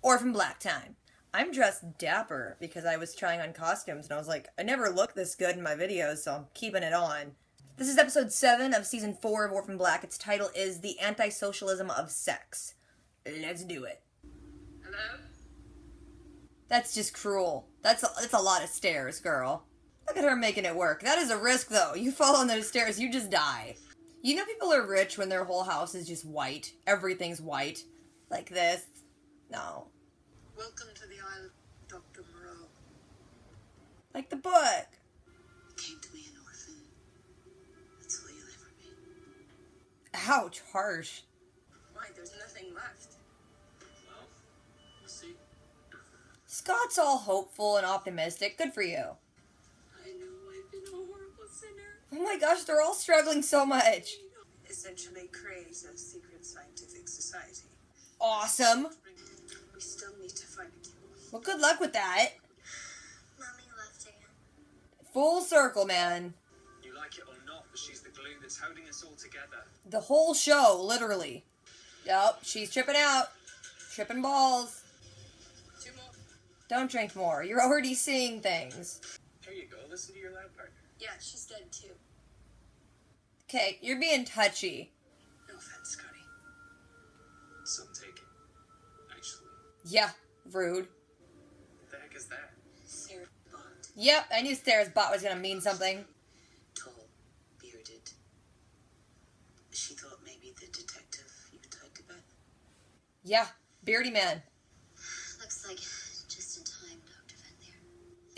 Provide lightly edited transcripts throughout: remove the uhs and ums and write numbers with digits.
Orphan Black time. I'm dressed dapper because I was trying on costumes and I was like, I never look this good in my videos, so I'm keeping it on. This is episode 7 of season 4 of Orphan Black. Its title is The Antisocialism of Sex. Let's do it. Hello? That's just cruel. That's a lot of stairs, girl. Look at her making it work. That is a risk, though. You fall on those stairs, you just die. You know people are rich when their whole house is just white. Everything's white. Like this. No. Welcome to the Isle of Dr. Moreau. Like the book. You came to me an orphan. That's all you'll ever be. Ouch, harsh. Why, there's nothing left. Well, we'll see. Scott's all hopeful and optimistic. Good for you. I know I've been a horrible sinner. Oh my gosh, they're all struggling so much. Essentially create a secret scientific society. Awesome. We still need to find a cure. Well, good luck with that. Mommy left again. Full circle, man. You like it or not, but she's the glue that's holding us all together. The whole show, literally. Yup, she's tripping out. Tripping balls. 2 more. Don't drink more. You're already seeing things. Here you go, listen to your loud partner. Yeah, she's dead too. Okay, you're being touchy. No offense, Scotty. Some taken. Actually. Yeah, rude. What the heck is that? Sarah Bond. Yep, I knew Sarah's bot was gonna mean something. Tall, bearded. She thought maybe the detective you tied to Beth. Yeah, beardy man. Looks like just in time, Dr. Van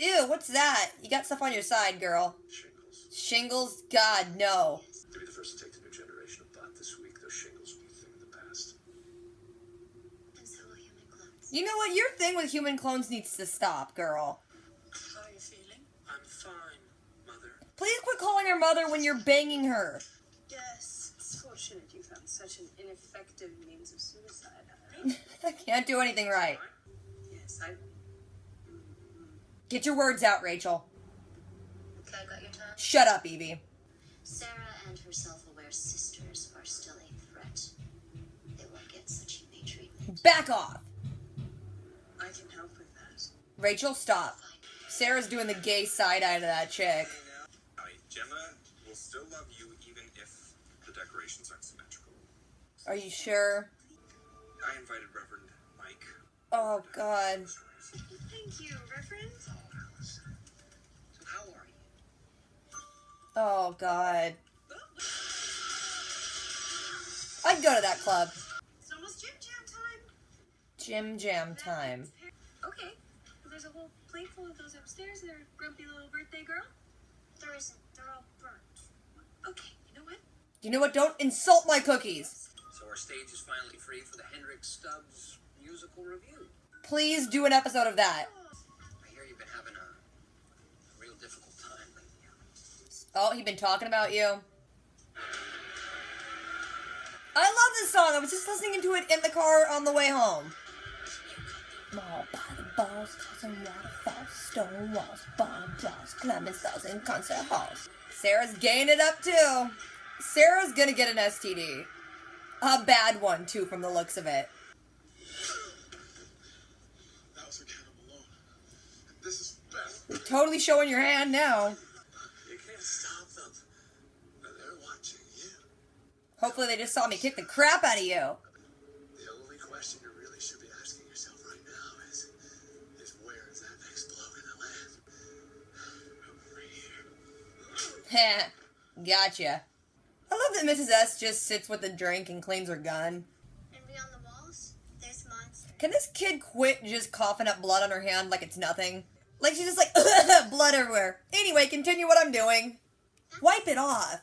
Leer. Ew, what's that? You got stuff on your side, girl. Shingles. Shingles? God, no. To be the first to take the new generation of bot this week, those shingles will be a thing of the past. And so will human clones. You know what? Your thing with human clones needs to stop, girl. How are you feeling? I'm fine, Mother. Please quit calling her mother when you're banging her. Yes. It's fortunate you found such an ineffective means of suicide, huh? I can't do anything right. Yes, Get your words out, Rachel. Okay, I got your time. Shut up, Evie. Sarah and her self-aware sisters are still a threat. They won't get such humane treatment. Back off. I can help with that. Rachel, stop. Sarah's doing the gay side-eye to that chick. Gemma will still love you even if the decorations aren't symmetrical. Are you sure? I invited Reverend Mike. Oh, God. Thank you, Reverend. So how are you? Oh, God. I'd go to that club. It's almost gym jam time. Gym jam time. Okay. There's a whole plate full of those upstairs. They're a grumpy little birthday girl. There isn't. They're all burnt. Okay, you know what? You know what? Don't insult my cookies. So our stage is finally free for the Hendrik Stubbs musical review. Please do an episode of that. I hear you've been having a real difficult time lately. Oh, he been talking about you. I love this song. I was just listening to it in the car on the way home. Mall by the balls, causing waterfalls, stone walls, bomb jaws, climbing stalls, and concert halls. Sarah's gaying it up too. Sarah's gonna get an STD. A bad one too, from the looks of it. That was again, I'm alone. This is Beth. Totally showing your hand now. You can't stop them. They're watching you. Hopefully they just saw me kick the crap out of you. The only question you really should be asking yourself right now is where is that next blow gonna land? Right here. Heh. Gotcha. I love that Mrs. S just sits with a drink and cleans her gun. And beyond the walls, there's monsters. Can this kid quit just coughing up blood on her hand like it's nothing? Like she's just like, blood everywhere. Anyway, continue what I'm doing. Wipe it off.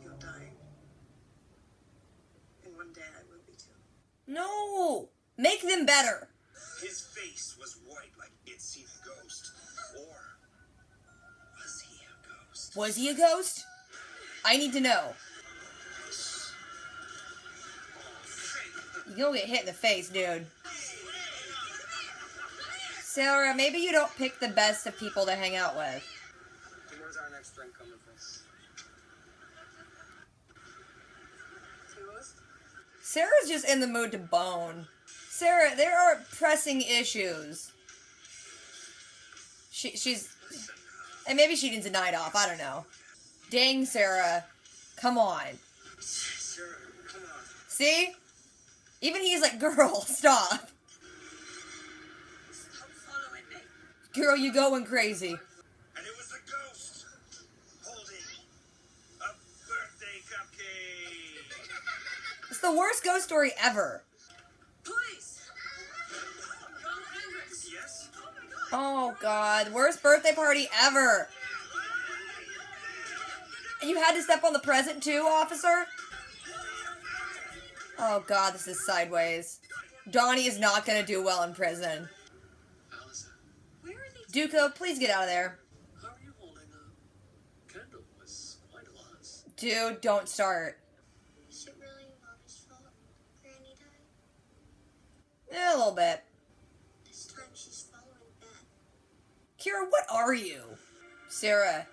You're dying. And one day I will be too. No. Make them better. His face was white like it's seen a ghost. Or was he a ghost? Was he a ghost? I need to know. You gonna get hit in the face, dude. Sarah, maybe you don't pick the best of people to hang out with. Where's our next drink coming from? Toast? Sarah's just in the mood to bone. Sarah, there are pressing issues. She's... And maybe she needs a night off, I don't know. Dang, Sarah. Come on. Sarah, come on. See? Even he's like, girl, stop. Stop following me. Girl, you going crazy. And it was the ghost holding a birthday cupcake. It's the worst ghost story ever. Police! Wrong address. Yes? Oh, God. Worst birthday party ever. And you had to step on the present, too, officer? Oh, God, this is sideways. Donnie is not going to do well in prison. Allison, Where are they? Duco, please get out of there. how are you holding up? Kendall was quite a loss. Dude, don't start. Is it really Mama's fault? Granny died? Yeah, a little bit. This time she's following Beth. Kira, what are you? Sarah,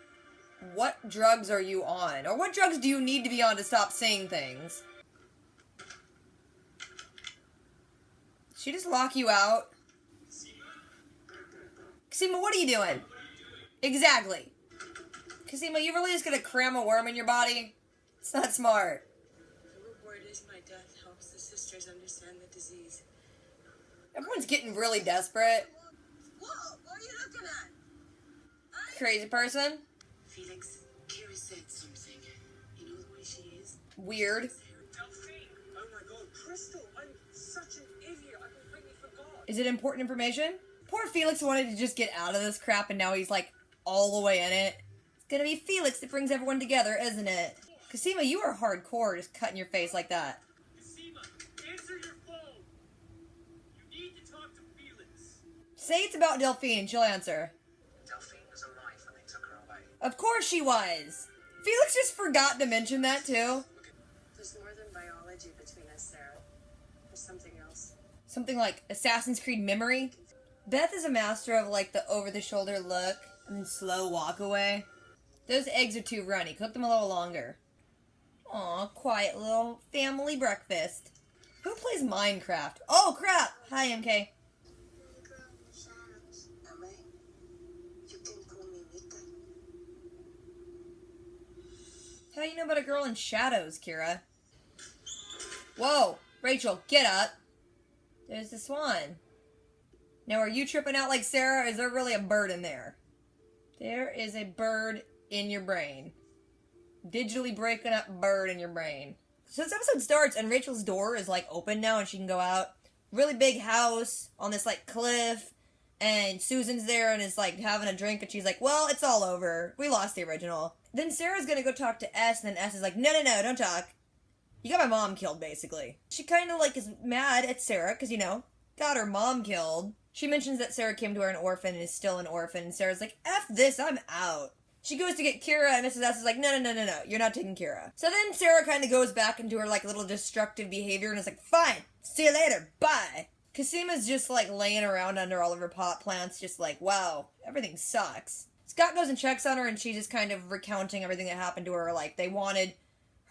what drugs are you on? Or what drugs do you need to be on to stop saying things? She just lock you out? Kasima, what are you doing? Exactly. Kasima, you really just gonna cram a worm in your body? It's not smart. The reward is my death helps the sisters understand the disease. Everyone's getting really desperate. Whoa, what are you looking at? Crazy person. Felix, Kira said something. You know the way she is? Weird. Delphine! Oh my god, Crystal! I'm such an idiot. I completely forgot. Is it important information? Poor Felix wanted to just get out of this crap and now he's like all the way in it. It's gonna be Felix that brings everyone together, isn't it? Kasima, you are hardcore just cutting your face like that. Kasima, answer your phone! You need to talk to Felix. Say it's about Delphine, she'll answer. Delphine was alive when they took her away. Of course she was! Felix just forgot to mention that too. There's more than biology between us, Sarah. There's something else. Something like Assassin's Creed memory. Beth is a master of like the over-the-shoulder look and slow walk away. Those eggs are too runny. Cook them a little longer. Aw, quiet little family breakfast. Who plays Minecraft? Oh, crap! Hi, MK. The girl in the shadows. Am I? You can call me Nita. How do you know about a girl in shadows, Kira? Whoa! Rachel, get up! There's the swan. Now, are you tripping out like Sarah, or is there really a bird in there? There is a bird in your brain. Digitally breaking up bird in your brain. So this episode starts, and Rachel's door is, like, open now, and she can go out. Really big house on this, like, cliff, and Susan's there and is, like, having a drink, and she's like, well, it's all over. We lost the original. Then Sarah's gonna go talk to S, and then S is like, no, don't talk. You got my mom killed, basically. She kind of, like, is mad at Sarah, because, you know, got her mom killed. She mentions that Sarah came to her an orphan and is still an orphan, and Sarah's like, F this, I'm out. She goes to get Kira, and Mrs. S is like, no, you're not taking Kira. So then Sarah kind of goes back into her, like, little destructive behavior, and is like, fine, see you later, bye. Casima's just, like, laying around under all of her pot plants, just like, wow, everything sucks. Scott goes and checks on her, and she's just kind of recounting everything that happened to her, like, they wanted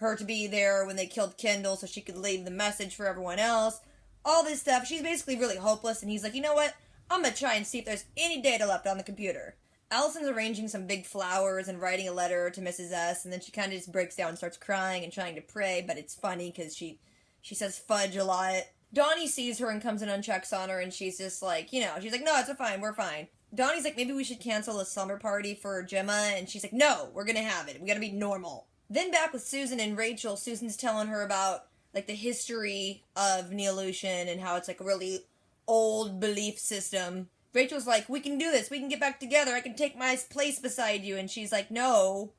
her to be there when they killed Kendall so she could leave the message for everyone else. All this stuff. She's basically really hopeless, and he's like, you know what? I'm gonna try and see if there's any data left on the computer. Allison's arranging some big flowers and writing a letter to Mrs. S, and then she kind of just breaks down and starts crying and trying to pray, but it's funny because she says fudge a lot. Donnie sees her and comes in and checks on her, and she's just like, you know, she's like, no, it's fine, we're fine. Donnie's like, maybe we should cancel a slumber party for Gemma, and she's like, no, we're gonna have it. We gotta be normal. Then back with Susan and Rachel, Susan's telling her about, like, the history of Neolution and how it's, like, a really old belief system. Rachel's like, we can do this, we can get back together, I can take my place beside you, and she's like, no,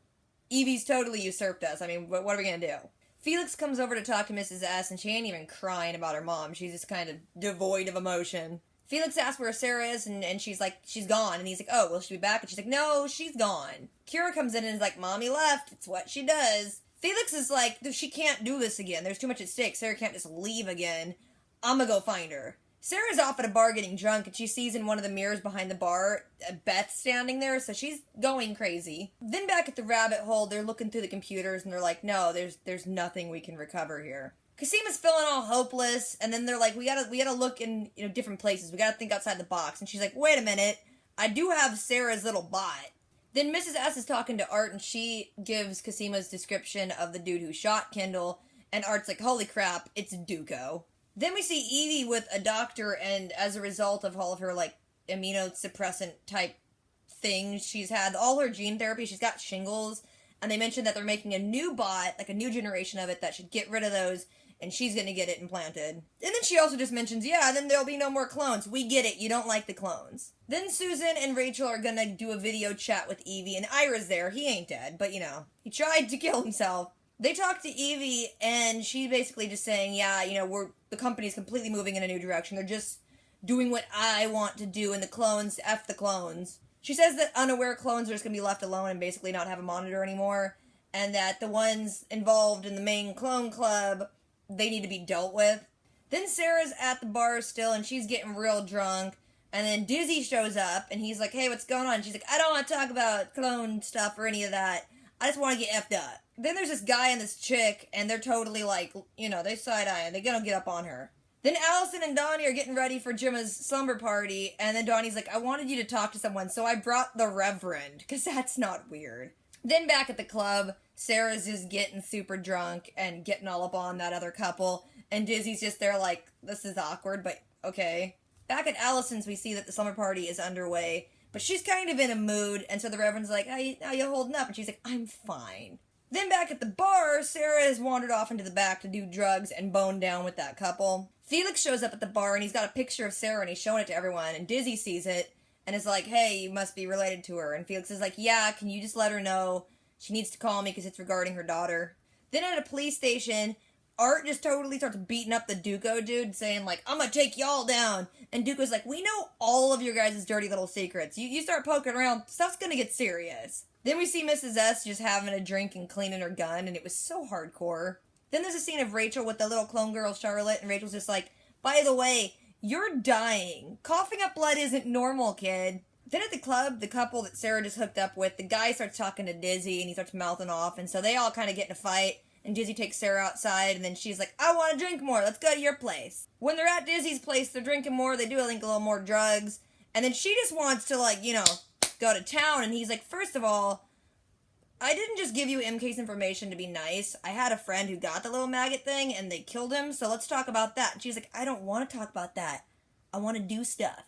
Evie's totally usurped us, I mean, what are we gonna do? Felix comes over to talk to Mrs. S, and she ain't even crying about her mom, she's just kind of devoid of emotion. Felix asks where Sarah is, and she's like, she's gone, and he's like, oh, will she be back? And she's like, no, she's gone. Kira comes in and is like, Mommy left, it's what she does. Felix is like, she can't do this again, there's too much at stake, Sarah can't just leave again, I'm gonna go find her. Sarah's off at a bar getting drunk, and she sees in one of the mirrors behind the bar, Beth standing there, so she's going crazy. Then back at the rabbit hole, they're looking through the computers, and they're like, no, there's nothing we can recover here. Casima's feeling all hopeless, and then they're like, we gotta look in, different places. We gotta think outside the box. And she's like, wait a minute, I do have Sarah's little bot. Then Mrs. S is talking to Art, and she gives Casima's description of the dude who shot Kendall, and Art's like, holy crap, it's Duco. Then we see Evie with a doctor, and as a result of all of her, immunosuppressant type things, she's had all her gene therapy, she's got shingles, and they mentioned that they're making a new bot, a new generation of it, that should get rid of those, and she's gonna get it implanted. And then she also just mentions, yeah, then there'll be no more clones. We get it, you don't like the clones. Then Susan and Rachel are gonna do a video chat with Evie, and Ira's there. He ain't dead, but he tried to kill himself. They talk to Evie, and she's basically just saying, yeah, the company's completely moving in a new direction. They're just doing what I want to do, and the clones, F the clones. She says that unaware clones are just gonna be left alone and basically not have a monitor anymore, and that the ones involved in the main clone club, they need to be dealt with. Then Sarah's at the bar still, and she's getting real drunk, and then Dizzy shows up, and he's like, hey, what's going on? She's like, I don't want to talk about clone stuff or any of that. I just want to get effed up. Then there's this guy and this chick, and they're totally they side-eye, and they're gonna get up on her. Then Allison and Donnie are getting ready for Gemma's slumber party, and then Donnie's like, I wanted you to talk to someone, so I brought the Reverend, because that's not weird. Then back at the club, Sarah's just getting super drunk and getting all up on that other couple, and Dizzy's just there like, this is awkward, but okay. Back at Allison's, we see that the slumber party is underway, but she's kind of in a mood, and so the Reverend's like, how you holding up? And she's like, I'm fine. Then back at the bar, Sarah has wandered off into the back to do drugs and bone down with that couple. Felix shows up at the bar, and he's got a picture of Sarah, and he's showing it to everyone, and Dizzy sees it, and is like, hey, you must be related to her. And Felix is like, yeah, can you just let her know she needs to call me because it's regarding her daughter. Then at a police station, Art just totally starts beating up the Duco dude, saying I'm gonna take y'all down. And Duco's like, we know all of your guys' dirty little secrets. You start poking around, stuff's gonna get serious. Then we see Mrs. S just having a drink and cleaning her gun, and it was so hardcore. Then there's a scene of Rachel with the little clone girl, Charlotte, and Rachel's just like, by the way, you're dying. Coughing up blood isn't normal, kid. Then at the club, the couple that Sarah just hooked up with, the guy starts talking to Dizzy, and he starts mouthing off, and so they all kind of get in a fight, and Dizzy takes Sarah outside, and then she's like, I want to drink more, let's go to your place. When they're at Dizzy's place, they're drinking more, they do a little more drugs, and then she just wants to, go to town, and he's like, first of all, I didn't just give you MK's information to be nice. I had a friend who got the little maggot thing, and they killed him, so let's talk about that. And she's like, I don't want to talk about that. I want to do stuff.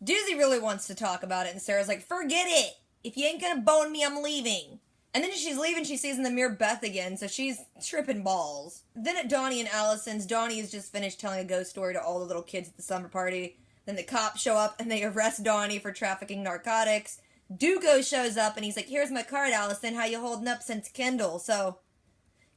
Dizzy really wants to talk about it, and Sarah's like, forget it! If you ain't gonna bone me, I'm leaving. And then as she's leaving, she sees in the mirror Beth again, so she's tripping balls. Then at Donnie and Allison's, Donnie has just finished telling a ghost story to all the little kids at the summer party. Then the cops show up, and they arrest Donnie for trafficking narcotics. Duco shows up, and he's like, here's my card, Allison, how you holding up since Kendall? So,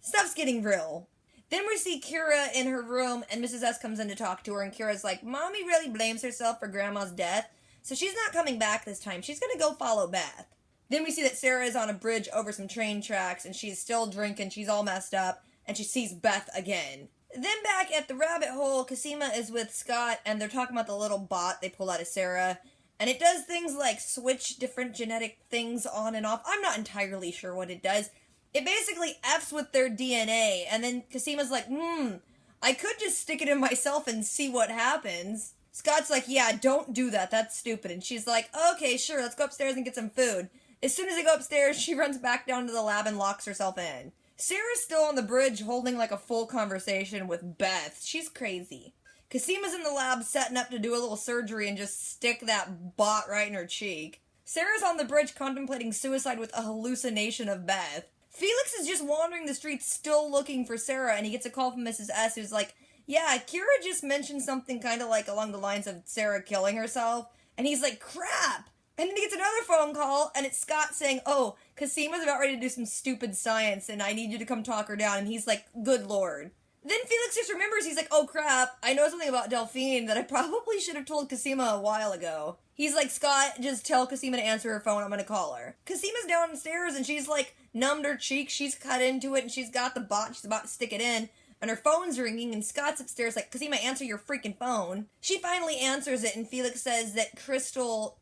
stuff's getting real. Then we see Kira in her room, and Mrs. S comes in to talk to her, and Kira's like, Mommy really blames herself for Grandma's death, so she's not coming back this time. She's gonna go follow Beth. Then we see that Sarah is on a bridge over some train tracks, and she's still drinking, she's all messed up, and she sees Beth again. Then back at the rabbit hole, Cosima is with Scott, and they're talking about the little bot they pulled out of Sarah, and it does things like switch different genetic things on and off. I'm not entirely sure what it does. It basically F's with their DNA, and then Cosima's like, I could just stick it in myself and see what happens. Scott's like, yeah, don't do that, that's stupid. And she's like, okay, sure, let's go upstairs and get some food. As soon as they go upstairs, she runs back down to the lab and locks herself in. Sarah's still on the bridge holding a full conversation with Beth. She's crazy. Cosima's in the lab setting up to do a little surgery and just stick that bot right in her cheek. Sarah's on the bridge contemplating suicide with a hallucination of Beth. Felix is just wandering the streets still looking for Sarah, and he gets a call from Mrs. S who's like, yeah, Kira just mentioned something kind of along the lines of Sarah killing herself, and he's like, crap! And then he gets another phone call, and it's Scott saying, oh, Cosima's about ready to do some stupid science, and I need you to come talk her down, and he's like, good lord. Then Felix just remembers, he's like, oh crap, I know something about Delphine that I probably should have told Cosima a while ago. He's like, Scott, just tell Cosima to answer her phone, I'm gonna call her. Cosima's downstairs, and she's numbed her cheek, she's cut into it, and she's got the bot, she's about to stick it in, and her phone's ringing, and Scott's upstairs like, Cosima, answer your freaking phone. She finally answers it, and Felix says that Crystal,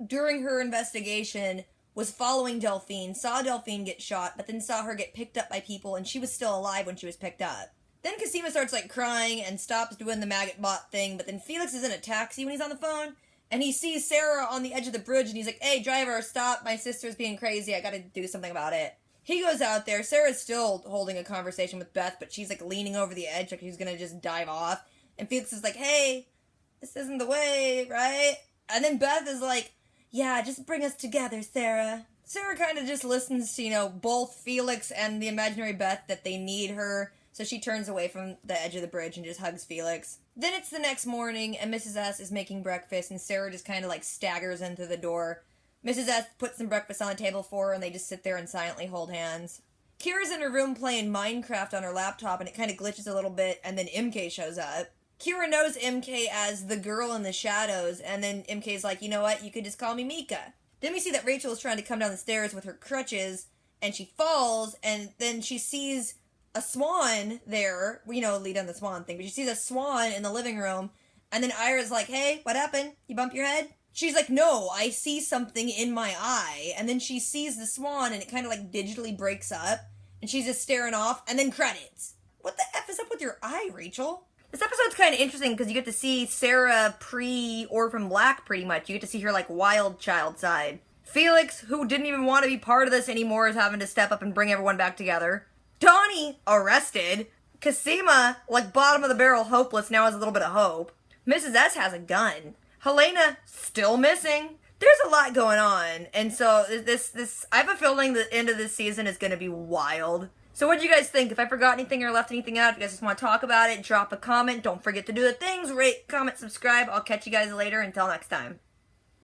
during her investigation, was following Delphine, saw Delphine get shot, but then saw her get picked up by people, and she was still alive when she was picked up. Then Cosima starts, like, crying and stops doing the maggot bot thing, but then Felix is in a taxi when he's on the phone, and he sees Sarah on the edge of the bridge, and he's like, hey, driver, stop, my sister's being crazy, I gotta do something about it. He goes out there, Sarah's still holding a conversation with Beth, but she's, like, leaning over the edge like she's gonna just dive off, and Felix is like, hey, this isn't the way, right? And then Beth is like, yeah, just bring us together, Sarah. Sarah kind of just listens to, you know, both Felix and the imaginary Beth that they need her, so she turns away from the edge of the bridge and just hugs Felix. Then it's the next morning, and Mrs. S is making breakfast, and Sarah just kind of, like, staggers into the door. Mrs. S puts some breakfast on the table for her, and they just sit there and silently hold hands. Kira's in her room playing Minecraft on her laptop, and it kind of glitches a little bit, and then MK shows up. Kira knows MK as the girl in the shadows, and then MK's like, you know what, you could just call me Mika. Then we see that Rachel is trying to come down the stairs with her crutches, and she falls, and then she sees a swan there, you know, lead on the swan thing, but she sees a swan in the living room, and then Ira's like, hey, what happened? You bump your head? She's like, no, I see something in my eye, and then she sees the swan, and it kind of, like, digitally breaks up, and she's just staring off, and then credits. What the F is up with your eye, Rachel? This episode's kind of interesting, because you get to see Sarah pre-Orphan Black, pretty much. You get to see her, like, wild child side. Felix, who didn't even want to be part of this anymore, is having to step up and bring everyone back together. Donnie, arrested. Cosima, like bottom of the barrel hopeless, now has a little bit of hope. Mrs. S has a gun. Helena, still missing. There's a lot going on, and so I have a feeling the end of this season is going to be wild. So what do you guys think? If I forgot anything or left anything out, if you guys just want to talk about it, drop a comment. Don't forget to do the things, rate, comment, subscribe. I'll catch you guys later. Until next time.